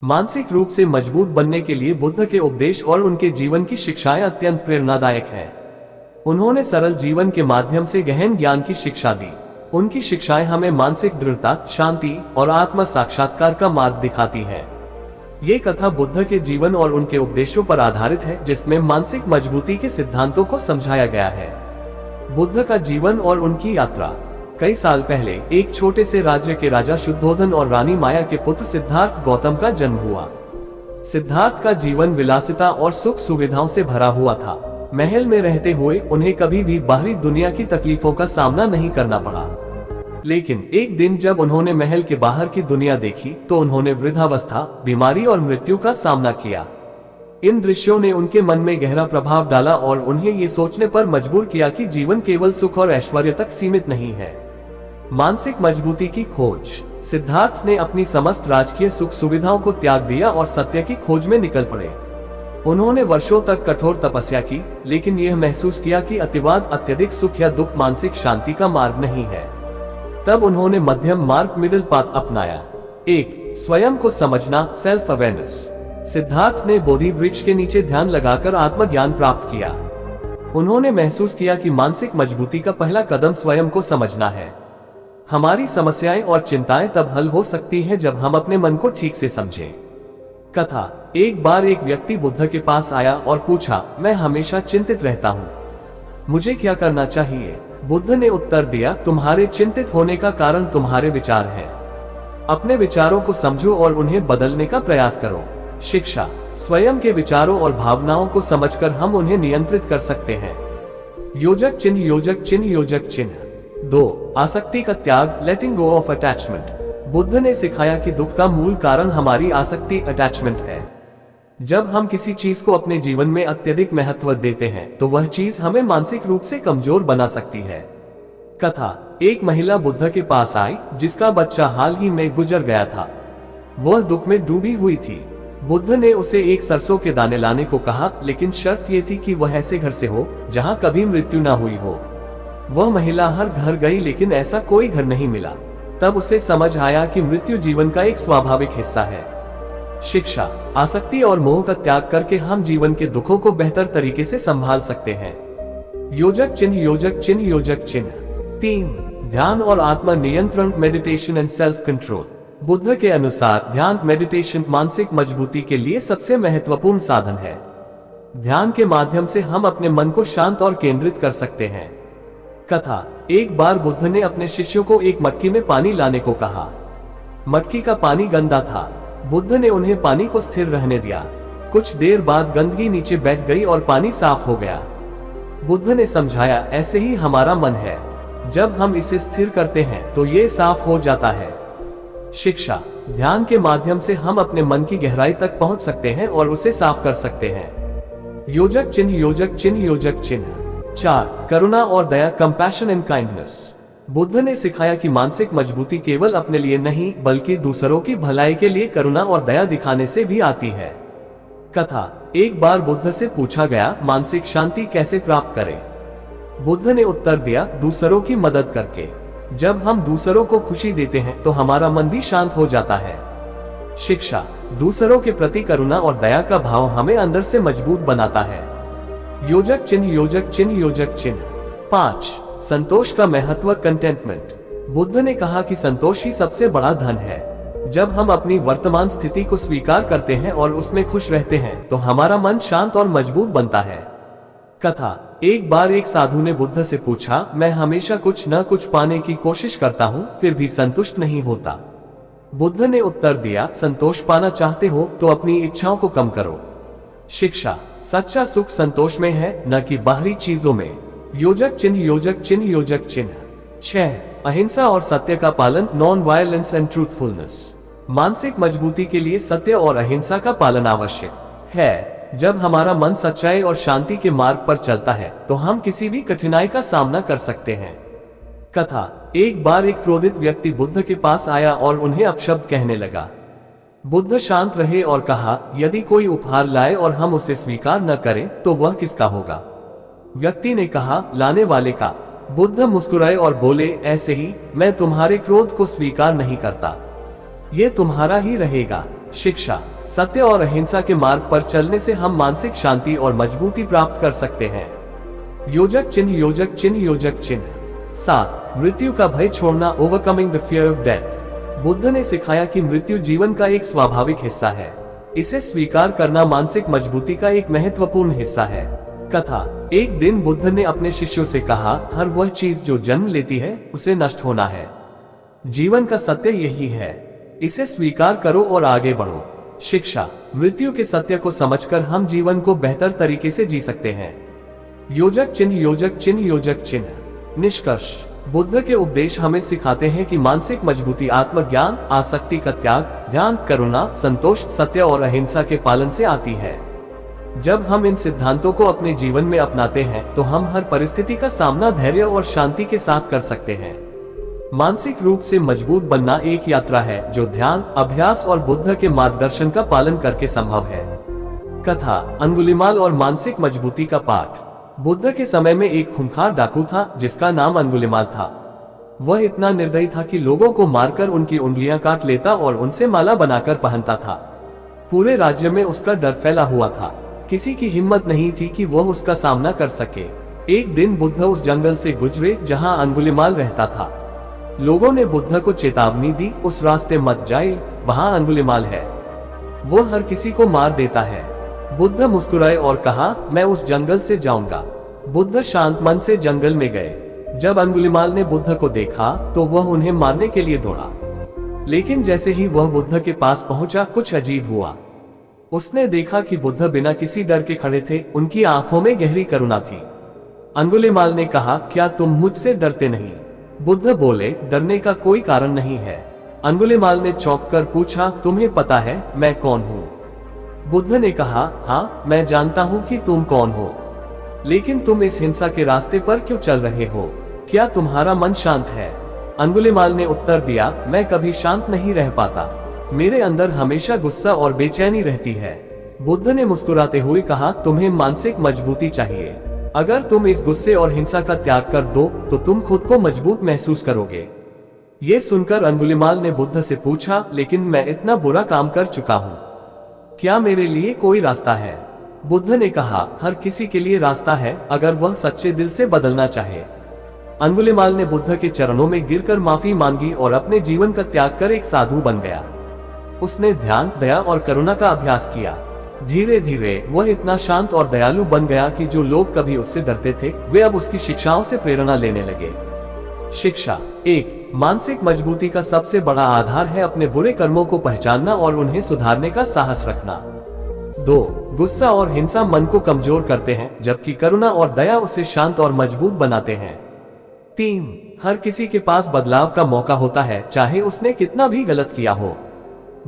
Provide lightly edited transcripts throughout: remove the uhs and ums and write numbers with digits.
मानसिक रूप से मजबूत बनने के लिए बुद्ध के उपदेश और उनके जीवन की शिक्षाएं अत्यंत प्रेरणादायक हैं। उन्होंने सरल जीवन के माध्यम से गहन ज्ञान की शिक्षा दी। उनकी शिक्षाएं हमें मानसिक दृढ़ता, शांति और आत्म साक्षात्कार का मार्ग दिखाती हैं। ये कथा बुद्ध के जीवन और उनके उपदेशों पर आधारित है, जिसमें मानसिक मजबूती के सिद्धांतों को समझाया गया है। बुद्ध का जीवन और उनकी यात्रा। कई साल पहले एक छोटे से राज्य के राजा शुद्धोधन और रानी माया के पुत्र सिद्धार्थ गौतम का जन्म हुआ। सिद्धार्थ का जीवन विलासिता और सुख सुविधाओं से भरा हुआ था। महल में रहते हुए उन्हें कभी भी बाहरी दुनिया की तकलीफों का सामना नहीं करना पड़ा। लेकिन एक दिन जब उन्होंने महल के बाहर की दुनिया देखी तो उन्होंने वृद्धावस्था, बीमारी और मृत्यु का सामना किया। इन दृश्यों ने उनके मन में गहरा प्रभाव डाला और उन्हें ये सोचने पर मजबूर किया कि जीवन केवल सुख और ऐश्वर्य तक सीमित नहीं है। मानसिक मजबूती की खोज। सिद्धार्थ ने अपनी समस्त राजकीय सुख सुविधाओं को त्याग दिया और सत्य की खोज में निकल पड़े। उन्होंने वर्षों तक कठोर तपस्या की, लेकिन यह महसूस किया कि अतिवाद, अत्यधिक सुख या दुख मानसिक शांति का मार्ग नहीं है। तब उन्होंने मध्यम मार्ग, मिडिल पाथ अपनाया। 1. स्वयं को समझना, सेल्फ अवेयरनेस। सिद्धार्थ ने बोधि वृक्ष के नीचे ध्यान लगाकर आत्मज्ञान प्राप्त किया। उन्होंने महसूस किया कि मानसिक मजबूती का पहला कदम स्वयं को समझना है। हमारी समस्याएं और चिंताएं तब हल हो सकती हैं जब हम अपने मन को ठीक से समझें। कथा। एक बार एक व्यक्ति बुद्ध के पास आया और पूछा, मैं हमेशा चिंतित रहता हूँ, मुझे क्या करना चाहिए? बुद्ध ने उत्तर दिया, तुम्हारे चिंतित होने का कारण तुम्हारे विचार हैं। अपने विचारों को समझो और उन्हें बदलने का प्रयास करो। शिक्षा। स्वयं के विचारों और भावनाओं को समझकर हम उन्हें नियंत्रित कर सकते हैं। योजक चिन्ह, योजक चिन्ह, योजक चिन्ह। 2. आसक्ति का त्याग, लेटिंग गो ऑफ अटैचमेंट। बुद्ध ने सिखाया कि दुख का मूल कारण हमारी आसक्ति, अटैचमेंट है। जब हम किसी चीज को अपने जीवन में अत्यधिक महत्व देते हैं तो वह चीज हमें मानसिक रूप से कमजोर बना सकती है। कथा। एक महिला बुद्ध के पास आई जिसका बच्चा हाल ही में गुजर गया था। वह दुख में डूबी हुई थी। बुद्ध ने उसे एक सरसों के दाने लाने को कहा, लेकिन शर्त ये थी कि वह ऐसे घर से हो जहां कभी मृत्यु न हुई हो। वह महिला हर घर गई, लेकिन ऐसा कोई घर नहीं मिला। तब उसे समझ आया कि मृत्यु जीवन का एक स्वाभाविक हिस्सा है। शिक्षा। आसक्ति और मोह का त्याग करके हम जीवन के दुखों को बेहतर तरीके से संभाल सकते हैं। योजक चिन्ह, योजक चिन्ह, योजक चिन्ह। 3. ध्यान और आत्म नियंत्रण, meditation and self control. Buddha के अनुसार ध्यान, मेडिटेशन मानसिक मजबूती के लिए सबसे महत्वपूर्ण साधन है। ध्यान के माध्यम से हम अपने मन को शांत और केंद्रित कर सकते हैं। कथा। एक बार बुद्ध ने अपने शिष्यों को एक मटकी में पानी लाने को कहा। मटकी का पानी गंदा था। बुद्ध ने उन्हें पानी को स्थिर रहने दिया। कुछ देर बाद गंदगी नीचे बैठ गई और पानी साफ हो गया। बुद्ध ने समझाया, ऐसे ही हमारा मन है, जब हम इसे स्थिर करते हैं तो ये साफ हो जाता है। शिक्षा। ध्यान के माध्यम से हम अपने मन की गहराई तक पहुंच सकते हैं और उसे साफ कर सकते हैं। योजक चिन्ह, योजक चिन्ह, योजक चिन्ह। 4. करुणा और दया, कंपैशन एंड काइंडनेस। बुद्ध ने सिखाया कि मानसिक मजबूती केवल अपने लिए नहीं बल्कि दूसरों की भलाई के लिए करुणा और दया दिखाने से भी आती है। कथा। एक बार बुद्ध से पूछा गया, मानसिक शांति कैसे प्राप्त करें? बुद्ध ने उत्तर दिया, दूसरों की मदद करके। जब हम दूसरों को खुशी देते हैं तो हमारा मन भी शांत हो जाता है। शिक्षा। दूसरों के प्रति करुणा और दया का भाव हमें अंदर से मजबूत बनाता है। योजक चिन्ह, योजक चिन्ह, योजक चिन्ह। 5. संतोष का महत्व, कंटेंटमेंट। बुद्ध ने कहा कि संतोष ही सबसे बड़ा धन है। जब हम अपनी वर्तमान स्थिति को स्वीकार करते हैं और उसमें खुश रहते हैं तो हमारा मन शांत और मजबूत बनता है। कथा। एक बार एक साधु ने बुद्ध से पूछा, मैं हमेशा कुछ न कुछ पाने की कोशिश करता हूँ, फिर भी संतुष्ट नहीं होता। बुद्ध ने उत्तर दिया, संतोष पाना चाहते हो तो अपनी इच्छाओं को कम करो। शिक्षा। सच्चा सुख संतोष में है, न कि बाहरी चीजों में। योजक चिन्ह, योजक चिन्ह, योजक चिन्ह। 6. अहिंसा और सत्य का पालन, नॉन वायलेंस एंड ट्रूथफुलनेस। मानसिक मजबूती के लिए सत्य और अहिंसा का पालन आवश्यक है। जब हमारा मन सच्चाई और शांति के मार्ग पर चलता है तो हम किसी भी कठिनाई का सामना कर सकते हैं। कथा। एक बार एक क्रोधित व्यक्ति बुद्ध के पास आया और उन्हें अपशब्द कहने लगा। बुद्ध शांत रहे और कहा, यदि कोई उपहार लाए और हम उसे स्वीकार न करें तो वह किसका होगा? व्यक्ति ने कहा, लाने वाले का। बुद्ध मुस्कुराए और बोले, ऐसे ही मैं तुम्हारे क्रोध को स्वीकार नहीं करता, ये तुम्हारा ही रहेगा। शिक्षा, सत्य और अहिंसा के मार्ग पर चलने से हम मानसिक शांति और मजबूती प्राप्त कर सकते हैं। योजक चिन्ह, योजक चिन्ह, योजक चिन्ह। 7. मृत्यु का भय छोड़ना, overcoming the fear of death. Buddha ने सिखाया कि मृत्यु जीवन का एक स्वाभाविक हिस्सा है। इसे स्वीकार करना मानसिक मजबूती का एक महत्वपूर्ण हिस्सा है। कथा। एक दिन बुद्ध ने अपने शिष्यों से कहा, हर वह चीज जो जन्म लेती है उसे नष्ट होना है। जीवन का सत्य यही है, इसे स्वीकार करो और आगे बढ़ो। शिक्षा, मृत्यु के सत्य को समझकर हम जीवन को बेहतर तरीके से जी सकते हैं। योजक चिन्ह, योजक चिन्ह, योजक चिन्ह। निष्कर्ष, बुद्ध के उपदेश हमें सिखाते हैं कि मानसिक मजबूती आत्मज्ञान, आसक्ति का त्याग, ध्यान, करुणा, संतोष, सत्य और अहिंसा के पालन से आती है। जब हम इन सिद्धांतों को अपने जीवन में अपनाते हैं तो हम हर परिस्थिति का सामना धैर्य और शांति के साथ कर सकते हैं। मानसिक रूप से मजबूत बनना एक यात्रा है जो ध्यान, अभ्यास और बुद्ध के मार्गदर्शन का पालन करके संभव है। कथा। अंगुलिमाल और मानसिक मजबूती का पाठ। बुद्ध के समय में एक खूंखार डाकू था जिसका नाम अंगुलिमाल था। वह इतना निर्दयी था कि लोगों को मारकर उनकी उंगलियां काट लेता और उनसे माला बनाकर पहनता था। पूरे राज्य में उसका डर फैला हुआ था। किसी की हिम्मत नहीं थी कि वह उसका सामना कर सके। एक दिन बुद्ध उस जंगल से गुजरे जहां अंगुलिमाल रहता था। लोगों ने बुद्ध को चेतावनी दी, उस रास्ते मत जाए, वहां अंगुलिमाल है, वो हर किसी को मार देता है। बुद्ध मुस्कुराए और कहा, मैं उस जंगल से जाऊंगा। बुद्ध शांत मन से जंगल में गए। जब अंगुलिमाल ने बुद्ध को देखा तो वह उन्हें मारने के लिए दौड़ा, लेकिन जैसे ही वह बुद्ध के पास पहुंचा कुछ अजीब हुआ। उसने देखा कि बुद्ध बिना किसी डर के खड़े थे, उनकी आंखों में गहरी करुणा थी। अंगुलिमाल ने कहा, क्या तुम मुझसे डरते नहीं? बुद्ध बोले, डरने का कोई कारण नहीं है। अंगुलिमाल ने चौंक कर पूछा, तुम्हें पता है मैं कौन हूँ? बुद्ध ने कहा, हाँ, मैं जानता हूँ कि तुम कौन हो, लेकिन तुम इस हिंसा के रास्ते पर क्यों चल रहे हो? क्या तुम्हारा मन शांत है? अंगुलिमाल ने उत्तर दिया, मैं कभी शांत नहीं रह पाता, मेरे अंदर हमेशा गुस्सा और बेचैनी रहती है। बुद्ध ने मुस्कुराते हुए कहा, तुम्हें मानसिक मजबूती चाहिए। अगर तुम इस गुस्से और हिंसा का त्याग कर दो तो तुम खुद को मजबूत महसूस करोगे। ये सुनकर अंगुलिमाल ने बुद्ध से पूछा, लेकिन मैं इतना बुरा काम कर चुका हूँ, क्या मेरे लिए कोई रास्ता है? बुद्ध ने कहा, हर किसी के लिए रास्ता है अगर वह सच्चे दिल से बदलना चाहे। अंगुलिमाल ने बुद्ध के चरणों में गिरकर माफी मांगी और अपने जीवन का त्याग कर एक साधु बन गया। उसने ध्यान, दया और करुणा का अभ्यास किया। धीरे धीरे वह इतना शांत और दयालु बन गया कि जो लोग कभी उससे डरते थे वे अब उसकी शिक्षाओं से प्रेरणा लेने लगे। शिक्षा। 1. मानसिक मजबूती का सबसे बड़ा आधार है अपने बुरे कर्मों को पहचानना और उन्हें सुधारने का साहस रखना। 2. गुस्सा और हिंसा मन को कमजोर करते हैं, जबकि करुणा और दया उसे शांत और मजबूत बनाते हैं। 3. हर किसी के पास बदलाव का मौका होता है, चाहे उसने कितना भी गलत किया हो।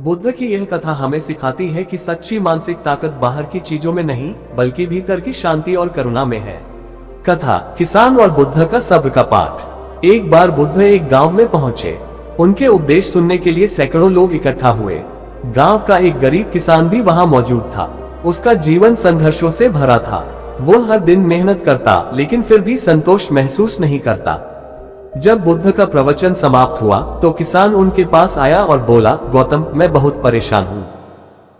बुद्ध की यह कथा हमें सिखाती है कि सच्ची मानसिक ताकत बाहर की चीजों में नहीं बल्कि भीतर की शांति और करुणा में है। कथा। किसान और बुद्ध का सब्र का पाठ। एक बार बुद्ध एक गांव में पहुंचे। उनके उपदेश सुनने के लिए सैकड़ों लोग इकट्ठा हुए। गांव का एक गरीब किसान भी वहां मौजूद था। उसका जीवन संघर्षों से भरा था। वो हर दिन मेहनत करता लेकिन फिर भी संतोष महसूस नहीं करता। जब बुद्ध का प्रवचन समाप्त हुआ तो किसान उनके पास आया और बोला, गौतम, मैं बहुत परेशान हूँ।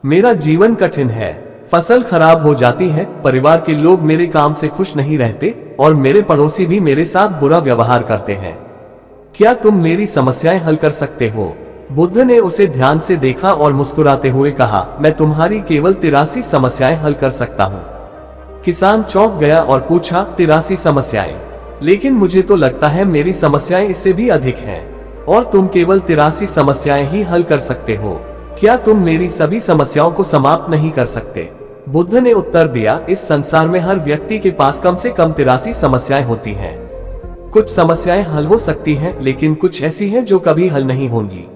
मेरा जीवन कठिन है, फसल खराब हो जाती है, परिवार के लोग मेरे काम से खुश नहीं रहते और मेरे पड़ोसी भी मेरे साथ बुरा व्यवहार करते हैं। क्या तुम मेरी समस्याएं हल कर सकते हो? बुद्ध ने उसे ध्यान से देखा और मुस्कुराते हुए कहा, मैं तुम्हारी केवल 83 समस्याएं हल कर सकता हूँ। किसान चौंक गया और पूछा, 83 समस्याएं? लेकिन मुझे तो लगता है मेरी समस्याएं इससे भी अधिक हैं और तुम केवल 83 समस्याएं ही हल कर सकते हो। क्या तुम मेरी सभी समस्याओं को समाप्त नहीं कर सकते? बुद्ध ने उत्तर दिया, इस संसार में हर व्यक्ति के पास कम से कम 83 समस्याएं होती हैं। कुछ समस्याएं हल हो सकती हैं, लेकिन कुछ ऐसी हैं जो कभी हल नहीं होंगी।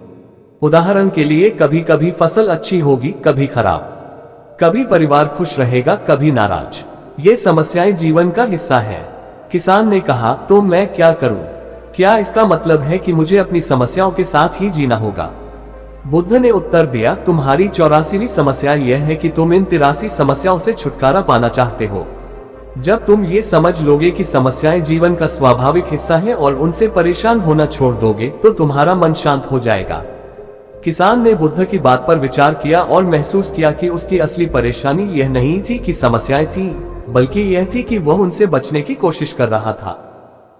उदाहरण के लिए, कभी कभी फसल अच्छी होगी, कभी खराब, कभी परिवार खुश रहेगा, कभी नाराज। ये समस्याएं जीवन का हिस्सा है। किसान ने कहा, तो मैं क्या करूं? क्या इसका मतलब है कि मुझे अपनी समस्याओं के साथ ही जीना होगा? बुद्ध ने उत्तर दिया, तुम्हारी 84वीं समस्या यह है कि तुम इन 83 समस्याओं से छुटकारा पाना चाहते हो। जब तुम ये समझ लोगे कि समस्याएं जीवन का स्वाभाविक हिस्सा है और उनसे परेशान होना छोड़ दोगे तो तुम्हारा मन शांत हो जाएगा। किसान ने बुद्ध की बात पर विचार किया और महसूस किया कि उसकी असली परेशानी यह नहीं थी कि समस्याएं थीं, बल्कि यह थी कि वह उनसे बचने की कोशिश कर रहा था।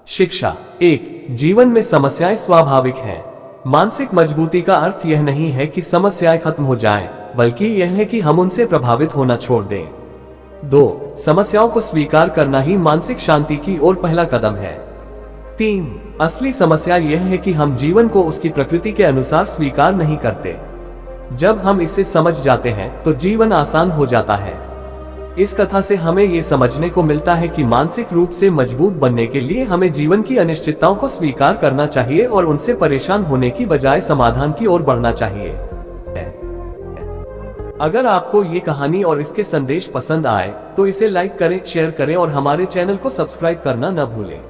शिक्षा 1। जीवन में समस्याएं स्वाभाविक हैं। मानसिक मजबूती का अर्थ यह नहीं है कि समस्याएं खत्म हो जाएं, बल्कि यह है कि हम उनसे प्रभावित होना छोड़ दें। 2। समस्याओं को स्वीकार करना ही मानसिक शांति की ओर पहला कदम है। 3। असली समस्या यह है कि हम जीवन को उसकी प्रकृति के अनुसार स्वीकार नहीं करते। जब हम इसे समझ जाते हैं तो जीवन आसान हो जाता है। इस कथा से हमें ये समझने को मिलता है कि मानसिक रूप से मजबूत बनने के लिए हमें जीवन की अनिश्चितताओं को स्वीकार करना चाहिए और उनसे परेशान होने की बजाय समाधान की ओर बढ़ना चाहिए। अगर आपको ये कहानी और इसके संदेश पसंद आए तो इसे लाइक करें, शेयर करें और हमारे चैनल को सब्सक्राइब करना न भूलें।